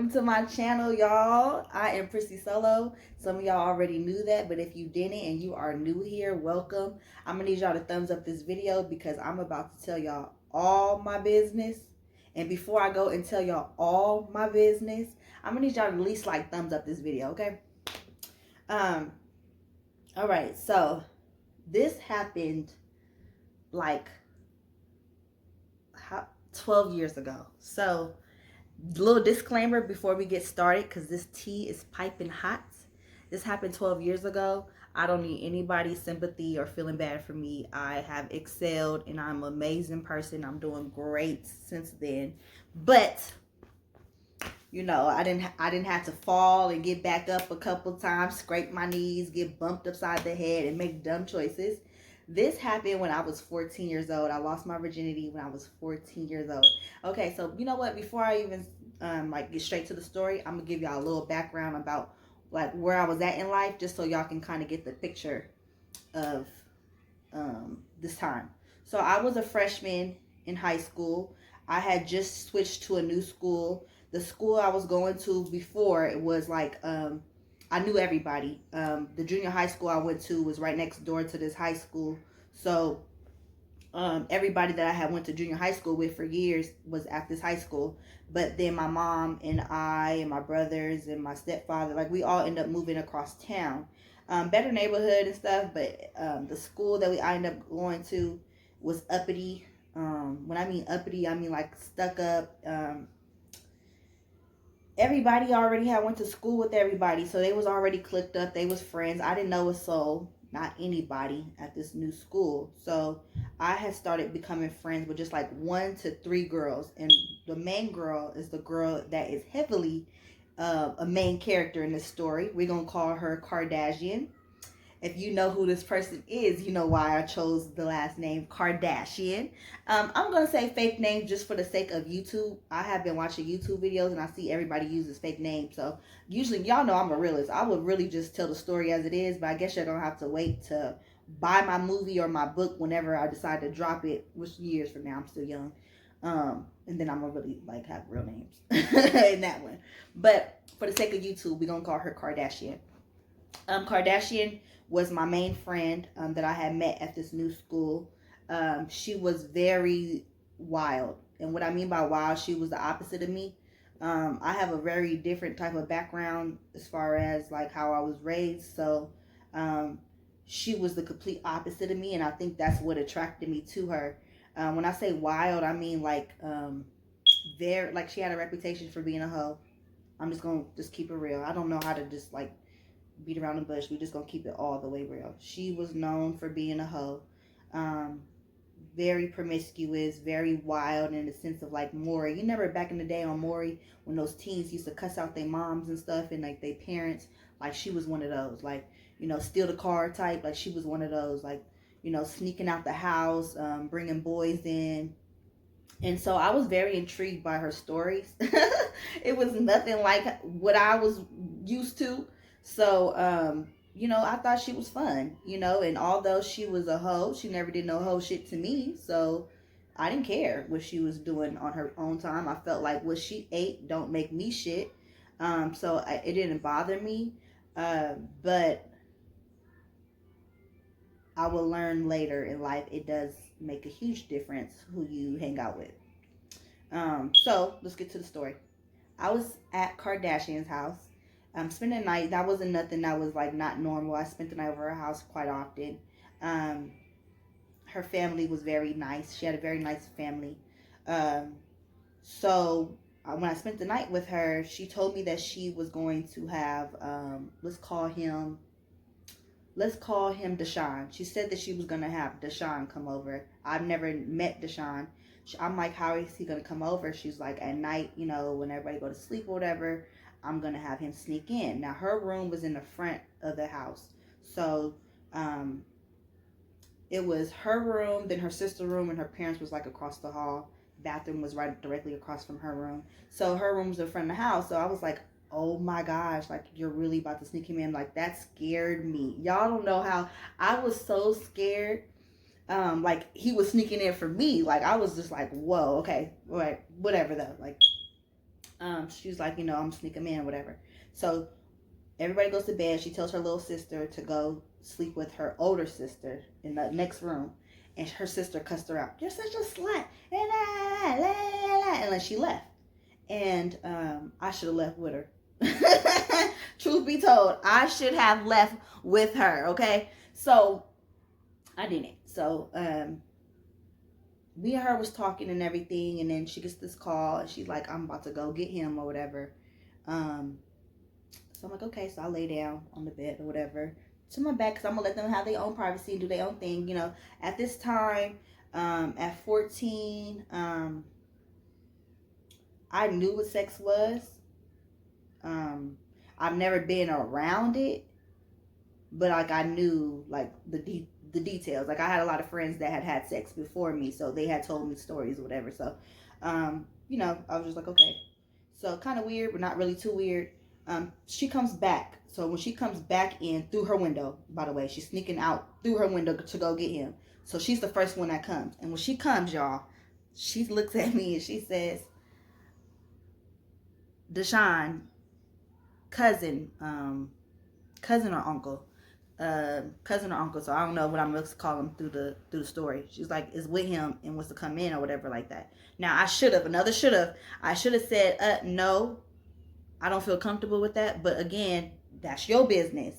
welcome to my channel, y'all. I am Prissy Solo. Some of y'all already knew that, but if you didn't and you are new here, welcome. I'm gonna need y'all to thumbs up this video because I'm about to tell y'all all my business. And before I go and tell y'all all my business, I'm gonna need y'all to at least like thumbs up this video, okay? All right, so this happened like 12 years ago. So little disclaimer before we get started, because this tea is piping hot. This happened 12 years ago. I don't need anybody's sympathy or feeling bad for me. I have excelled and I'm an amazing person. I'm doing great since then. But you know, I didn't have to fall and get back up a couple times, scrape my knees, get bumped upside the head and make dumb choices. This happened when I was 14 years old. I lost my virginity when I was 14 years old. Okay, so you know what? Before I even like get straight to the story, I'm gonna give y'all a little background about like where I was at in life, just so y'all can kind of get the picture of this time. So I was a freshman in high school. I had just switched to a new school. The school I was going to before, it was like I knew everybody. The junior high school I went to was right next door to this high school. So everybody that I had went to junior high school with for years was at this high school. But then my mom and I and my brothers and my stepfather, like we all ended up moving across town. Better neighborhood and stuff, but the school that I ended up going to was uppity. When I mean uppity, I mean like stuck up. Everybody already had went to school with everybody, so they was already clicked up. They was friends. I didn't know a soul, not anybody at this new school. So I had started becoming friends with just like 1 to 3 girls, and the main girl is the girl that is heavily a main character in this story. We're gonna call her Kardashian. If you know who this person is, you know why I chose the last name Kardashian. I'm going to say fake names just for the sake of YouTube. I have been watching YouTube videos and I see everybody uses fake names. So usually, y'all know I'm a realist. I would really just tell the story as it is, but I guess you're going to have to wait to buy my movie or my book whenever I decide to drop it, which years from now, I'm still young. And then I'm going to really like have real names in that one. But for the sake of YouTube, we're going to call her Kardashian. Kardashian was my main friend that I had met at this new school. She was very wild. And what I mean by wild, she was the opposite of me. I have a very different type of background as far as like how I was raised. So she was the complete opposite of me. And I think that's what attracted me to her. When I say wild, I mean like very, like she had a reputation for being a hoe. I'm just going to keep it real. I don't know how to just like beat around the bush. We just gonna keep it all the way real. She was known for being a hoe. Very promiscuous, very wild in the sense of like Maury. You remember back in the day on Maury when those teens used to cuss out their moms and stuff and like their parents? Like she was one of those. Like, you know, steal the car type. Like she was one of those. Like, you know, sneaking out the house, bringing boys in. And so I was very intrigued by her stories. It was nothing like what I was used to. So, you know, I thought she was fun, you know, and although she was a hoe, she never did no hoe shit to me. So I didn't care what she was doing on her own time. I felt like what she ate don't make me shit. So it didn't bother me. But I will learn later in life, it does make a huge difference who you hang out with. So let's get to the story. I was at Kardashian's house. Spending the night. That wasn't nothing that was like not normal. I spent the night over her house quite often. Her family was very nice. She had a very nice family. So when I spent the night with her, she told me that she was going to have let's call him Deshaun. She said that she was gonna have Deshaun come over. I've never met Deshaun. I'm like, how is he gonna come over? She's like, at night, you know, when everybody go to sleep or whatever, I'm gonna have him sneak in. Now her room was in the front of the house, so it was her room, then her sister's room, and her parents was like across the hall. Bathroom was right directly across from her room. So her room was in front of the house. So I was like, oh my gosh, like you're really about to sneak him in. Like that scared me. Y'all don't know how I was so scared. Like he was sneaking in for me. Like I was just like, whoa, okay, all right, whatever though. Like She's like, I'm sneaking in or whatever. So everybody goes to bed. She tells her little sister to go sleep with her older sister in the next room. And her sister cussed her out. You're such a slut. And then she left. And I should have left with her. Truth be told, I should have left with her. Okay, so I didn't. So me and her was talking and everything, and then she gets this call, and she's like, "I'm about to go get him or whatever." So I'm like, okay. So I lay down on the bed or whatever to my back, because I'm gonna let them have their own privacy and do their own thing. At this time, at 14, I knew what sex was. I've never been around it, but like I knew like the details. Like I had a lot of friends that had sex before me, so they had told me stories or whatever. So, I was just like, okay. So kind of weird, but not really too weird. She comes back. So when she comes back in through her window, by the way, she's sneaking out through her window to go get him. So she's the first one that comes. And when she comes, y'all, she looks at me and she says, Deshaun, cousin or uncle. Cousin or uncle, so I don't know what I'm supposed to call him through the story. She's like, is with him and wants to come in or whatever like that. Now I should have said, no, I don't feel comfortable with that. But again, that's your business.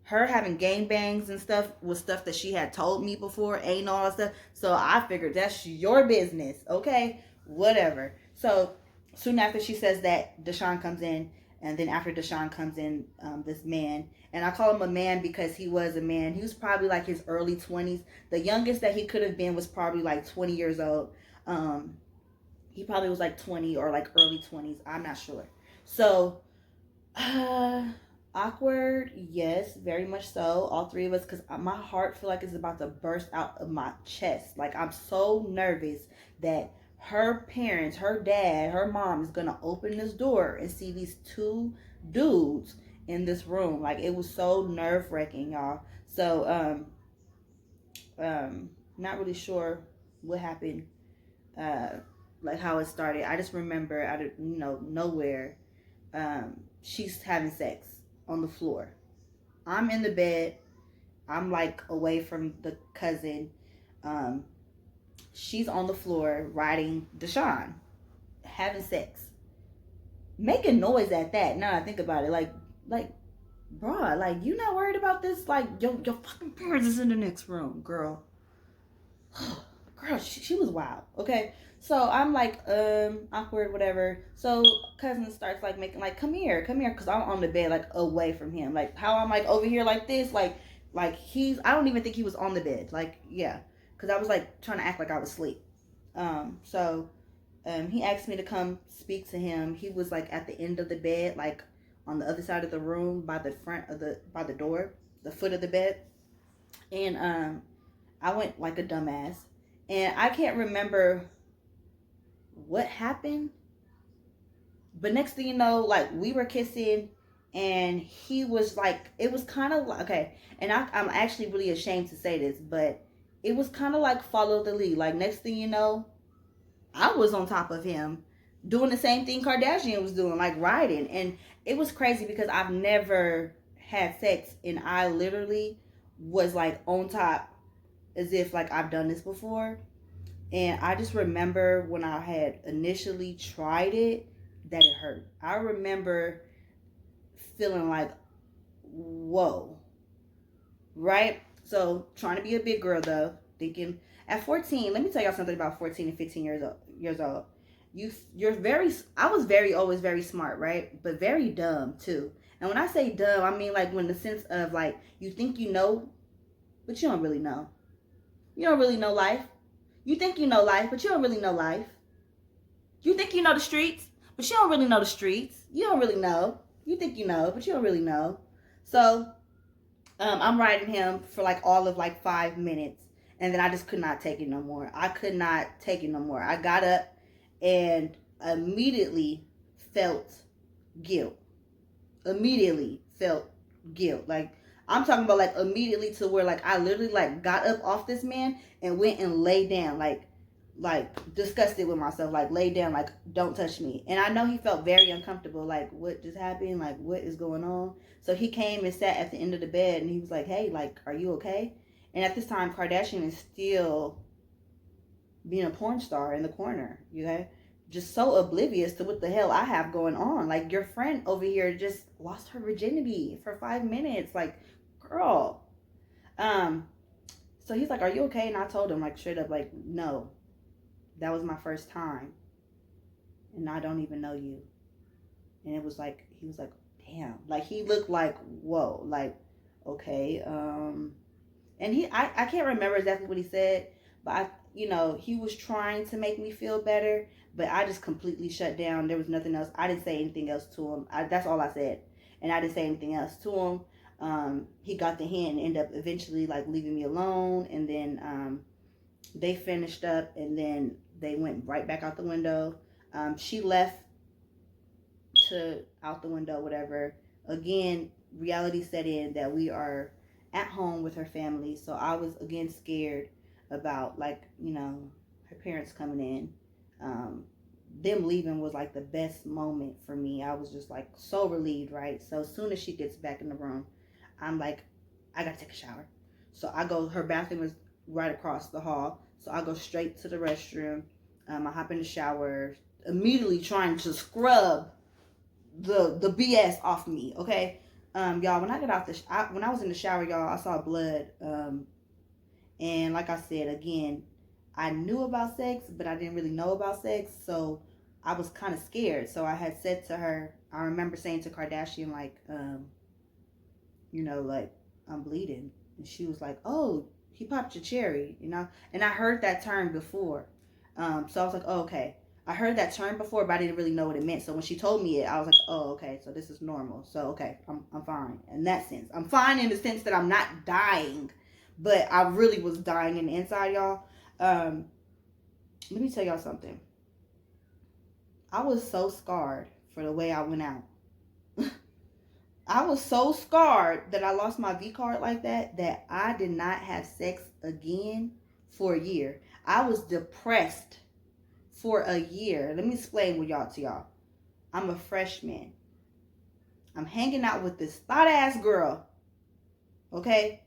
Her having gangbangs and stuff was stuff that she had told me before, ain't all that stuff. So I figured that's your business, okay? Whatever. So soon after she says that, Deshaun comes in. And then after Deshaun comes in, this man, and I call him a man because he was a man. He was probably like his early 20s. The youngest that he could have been was probably like 20 years old. He probably was like 20 or like early 20s. I'm not sure. So, awkward, yes, very much so. All three of us, because my heart feel like it's about to burst out of my chest. Like I'm so nervous that her parents, her dad, her mom is gonna open this door and see these two dudes in this room. Like it was so nerve-wracking, y'all. So not really sure what happened, like how it started. I just remember out of nowhere, she's having sex on the floor. I'm in the bed. I'm like away from the cousin. She's on the floor riding Deshaun, having sex, making noise at that. Now I think about it, like, bruh, like you not worried about this? Like your fucking parents is in the next room, girl. Girl, she was wild. Okay, so I'm like, awkward, whatever. So cousin starts like making like, come here, because I'm on the bed like away from him. Like how I'm like over here like this, like I don't even think he was on the bed. Like yeah. Because I was like trying to act like I was asleep. So he asked me to come speak to him. He was like at the end of the bed, like on the other side of the room, by the door, the foot of the bed. And I went like a dumbass. And I can't remember what happened. But next thing you know, like we were kissing, and he was like, it was kind of like, okay. And I'm actually really ashamed to say this, but it was kind of like follow the lead. Like next thing you know, I was on top of him doing the same thing Kardashian was doing, like riding. And it was crazy because I've never had sex and I literally was like on top as if like I've done this before. And I just remember when I had initially tried it, that it hurt. I remember feeling like, whoa. Right? So trying to be a big girl though, thinking at 14, let me tell y'all something about 14 and 15 years old. I was always very smart, right? But very dumb too. And when I say dumb, I mean like when the sense of like, you think you know, but you don't really know. You don't really know life. You think you know life, but you don't really know life. You think you know the streets, but you don't really know the streets. You don't really know. You think you know, but you don't really know. So I'm riding him for like all of like 5 minutes, and then I just could not take it no more. I could not take it no more. I got up and immediately felt guilt. Immediately felt guilt. Like I'm talking about like immediately to where like I literally like got up off this man and went and lay down. Like like disgusted with myself, like laid down, like don't touch me. And I know he felt very uncomfortable, like what just happened, like what is going on. So he came and sat at the end of the bed and he was like, hey, like, are you okay? And at this time, Kardashian is still being a porn star in the corner, you know, just so oblivious to what the hell I have going on. Like, your friend over here just lost her virginity for 5 minutes. Like, girl. Um, so he's like, are you okay? And I told him, like, straight up, like, no, that was my first time. And I don't even know you. And it was like, he was like, damn. Like, he looked like, whoa, like, okay. And I can't remember exactly what he said, but he was trying to make me feel better, but I just completely shut down. There was nothing else. I didn't say anything else to him. That's all I said. And I didn't say anything else to him. He got the hint and ended up eventually like leaving me alone. And then they finished up and then they went right back out the window. She left to out the window, whatever. Again, reality set in that we are at home with her family. So I was again scared about like, her parents coming in. Them leaving was like the best moment for me. I was just like so relieved, right? So as soon as she gets back in the room, I'm like, I gotta take a shower. So I go, her bathroom is right across the hall. So I go straight to the restroom. I hop in the shower, immediately trying to scrub the BS off me, okay? Y'all, when I got out when I was in the shower, y'all, I saw blood. And like I said, again, I knew about sex, but I didn't really know about sex, so I was kind of scared. So I had said to her, I remember saying to Kardashian, like, like, I'm bleeding. And she was like, oh, he popped your cherry, And I heard that term before. So I was like, oh, okay. I heard that term before, but I didn't really know what it meant. So when she told me it, I was like, oh, okay, so this is normal. So, okay, I'm fine in that sense. I'm fine in the sense that I'm not dying, but I really was dying in the inside, y'all. Let me tell y'all something. I was so scarred for the way I went out. I was so scarred that I lost my V card like that I did not have sex again for a year. I was depressed for a year. Let me explain to y'all. I'm a freshman. I'm hanging out with this thought ass girl. Okay?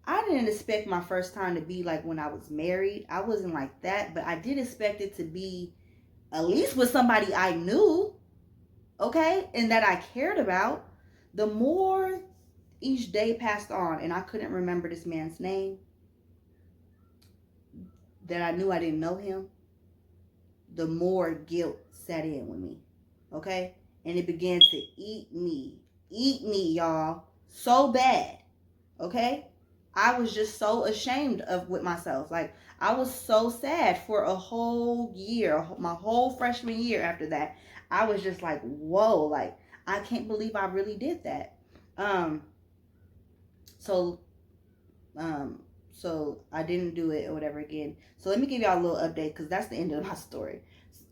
I didn't expect my first time to be like when I was married. I wasn't like that, but I did expect it to be at least with somebody I knew, okay, and that I cared about. The more each day passed on, and I couldn't remember this man's name, that I knew I didn't know him, the more guilt set in with me, okay? And it began to eat me, y'all, so bad, okay? I was just so ashamed of with myself. Like, I was so sad for a whole year, my whole freshman year after that. I was just like, whoa, like, I can't believe I really did that. So I didn't do it or whatever again. So let me give y'all a little update because that's the end of my story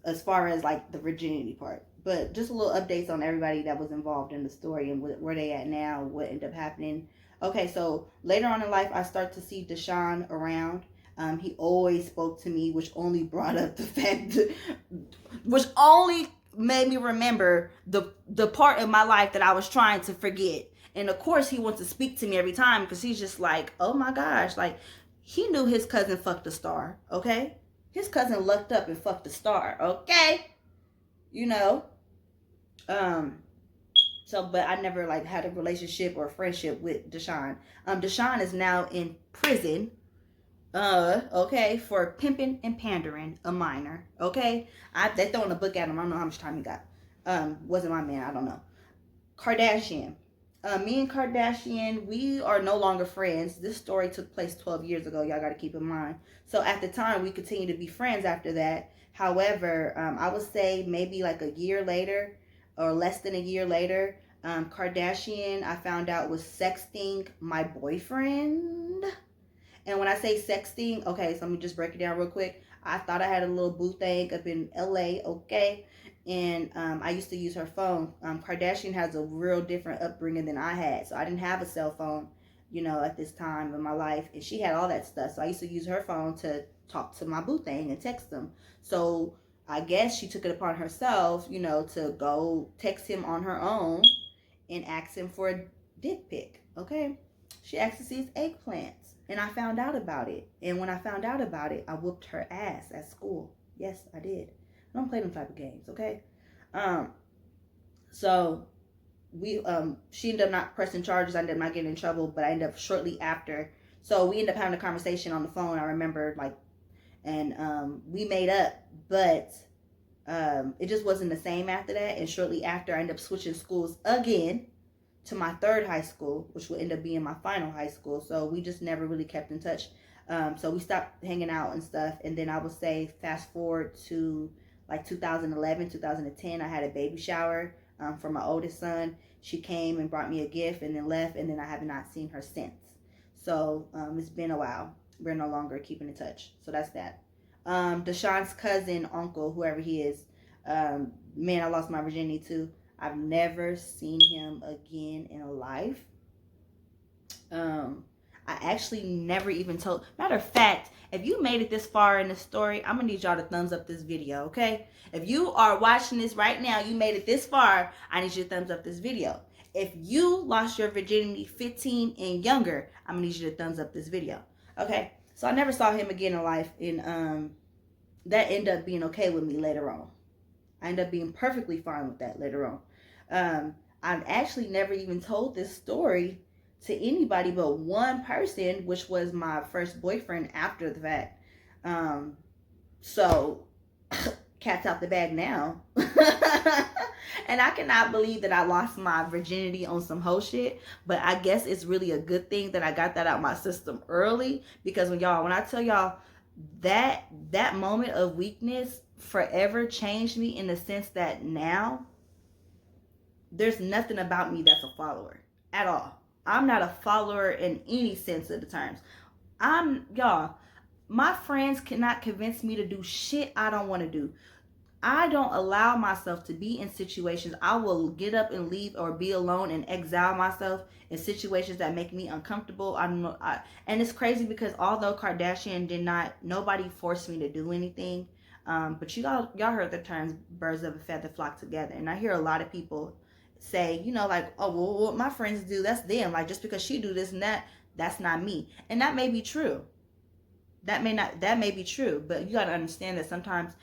as far as like the virginity part. But just a little updates on everybody that was involved in the story and where they at now, what ended up happening. Okay, so later on in life, I start to see Deshaun around. He always spoke to me, which only brought up the fact, which only made me remember the part of my life that I was trying to forget. And of course, he wants to speak to me every time because he's just like, oh my gosh, like he knew his cousin fucked a star, okay? His cousin lucked up and fucked a star, okay? So, but I never like had a relationship or a friendship with Deshaun. Deshaun is now in prison, okay, for pimping and pandering a minor, okay? They throwing a book at him. I don't know how much time he got. Wasn't my man. I don't know. Kardashian. Me and Kardashian, we are no longer friends. This story took place 12 years ago. Y'all got to keep in mind. So at the time, we continued to be friends after that. However, I would say maybe like a year later or less than a year later, Kardashian, I found out, was sexting my boyfriend. And when I say sexting, okay, so let me just break it down real quick. I thought I had a little boo thing up in LA, okay? And I used to use her phone. Kardashian has a real different upbringing than I had. So I didn't have a cell phone. you know, at this time in my life, and she had all that stuff. So I used to use her phone to talk to my boo thing and text them. So I guess she took it upon herself, you know, to go text him on her own and ask him for a dick pic. Okay, she asked to see his eggplants, and I found out about it. And when I found out about it, I whooped her ass at school. Yes, I did. I don't play them type of games. Okay. So she ended up not pressing charges. I ended up not getting in trouble, but I ended up shortly after. So we ended up having a conversation on the phone. I remember, like, and we made up, but it just wasn't the same after that. And shortly after, I ended up switching schools again to my third high school, which would end up being my final high school. So we just never really kept in touch. So we stopped hanging out and stuff. And then I would say fast forward to like 2011, 2010, I had a baby shower for my oldest son. She came and brought me a gift and then left, and then I have not seen her since. So it's been a while. We're no longer keeping in touch. So that's that. Deshaun's cousin, uncle, whoever he is, man, I lost my virginity too. I've never seen him again in life. I actually never even told. Matter of fact, if you made it this far in the story, I'm gonna need y'all to thumbs up this video, okay? If you are watching this right now, you made it this far, I need you to thumbs up this video. If you lost your virginity 15 and younger, I'm gonna need you to thumbs up this video, okay? So I never saw him again in life, and that ended up being okay with me later on. I ended up being perfectly fine with that later on. I've actually never even told this story to anybody but one person, which was my first boyfriend after the fact. So cat's out the bag now. And I cannot believe that I lost my virginity on some hoe shit, but I guess it's really a good thing that I got that out my system early, because when I tell y'all that moment of weakness forever changed me, in the sense that now there's nothing about me that's a follower at all. I'm not a follower in any sense of the terms. My friends cannot convince me to do shit I don't want to do. I don't allow myself to be in situations. I will get up and leave or be alone and exile myself in situations that make me uncomfortable. And it's crazy because although Kardashian did not, nobody forced me to do anything. But y'all heard the terms birds of a feather flock together. And I hear a lot of people say, you know, like, oh, well, what my friends do, that's them. Like, just because she do this and that, that's not me. And that may be true. That may be true. But you got to understand that sometimes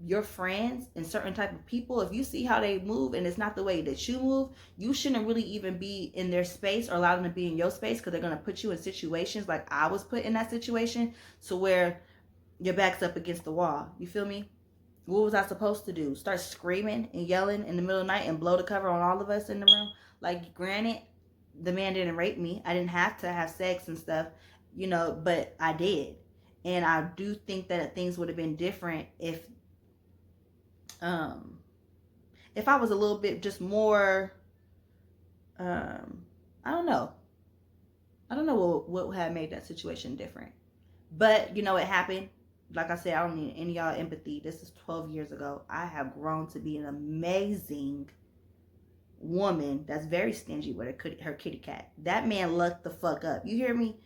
your friends and certain type of people, if you see how they move and it's not the way that you move, you shouldn't really even be in their space or allow them to be in your space, because they're going to put you in situations like I was put in that situation, to where your back's up against the wall. You feel me? What was I supposed to do? Start screaming and yelling in the middle of the night and blow the cover on all of us in the room? Like, granted, the man didn't rape me. I didn't have to have sex and stuff, you know, but I did. And I do think that things would have been different if I was a little bit just more, I don't know what had made that situation different. But, you know, it happened. Like I said, I don't need any of y'all empathy. This is 12 years ago. I have grown to be an amazing woman that's very stingy with her kitty cat. That man lucked the fuck up. You hear me?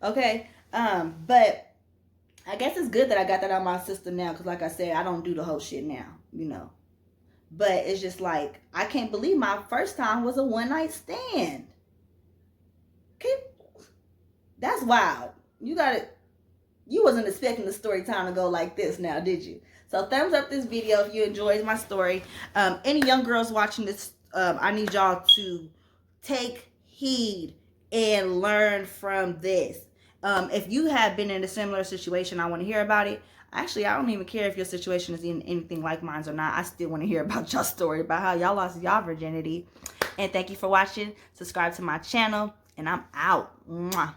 Okay. But I guess it's good that I got that out of my system now, because like I said, I don't do the whole shit now, you know. But it's just like, I can't believe my first time was a one-night stand. Okay? That's wild. You wasn't expecting the story time to go like this now, did you? So thumbs up this video if you enjoyed my story. Any young girls watching this, I need y'all to take heed and learn from this. If you have been in a similar situation, I want to hear about it. Actually, I don't even care if your situation is in anything like mine or not. I still want to hear about your story, about how y'all lost y'all virginity. And thank you for watching. Subscribe to my channel, and I'm out. Mwah.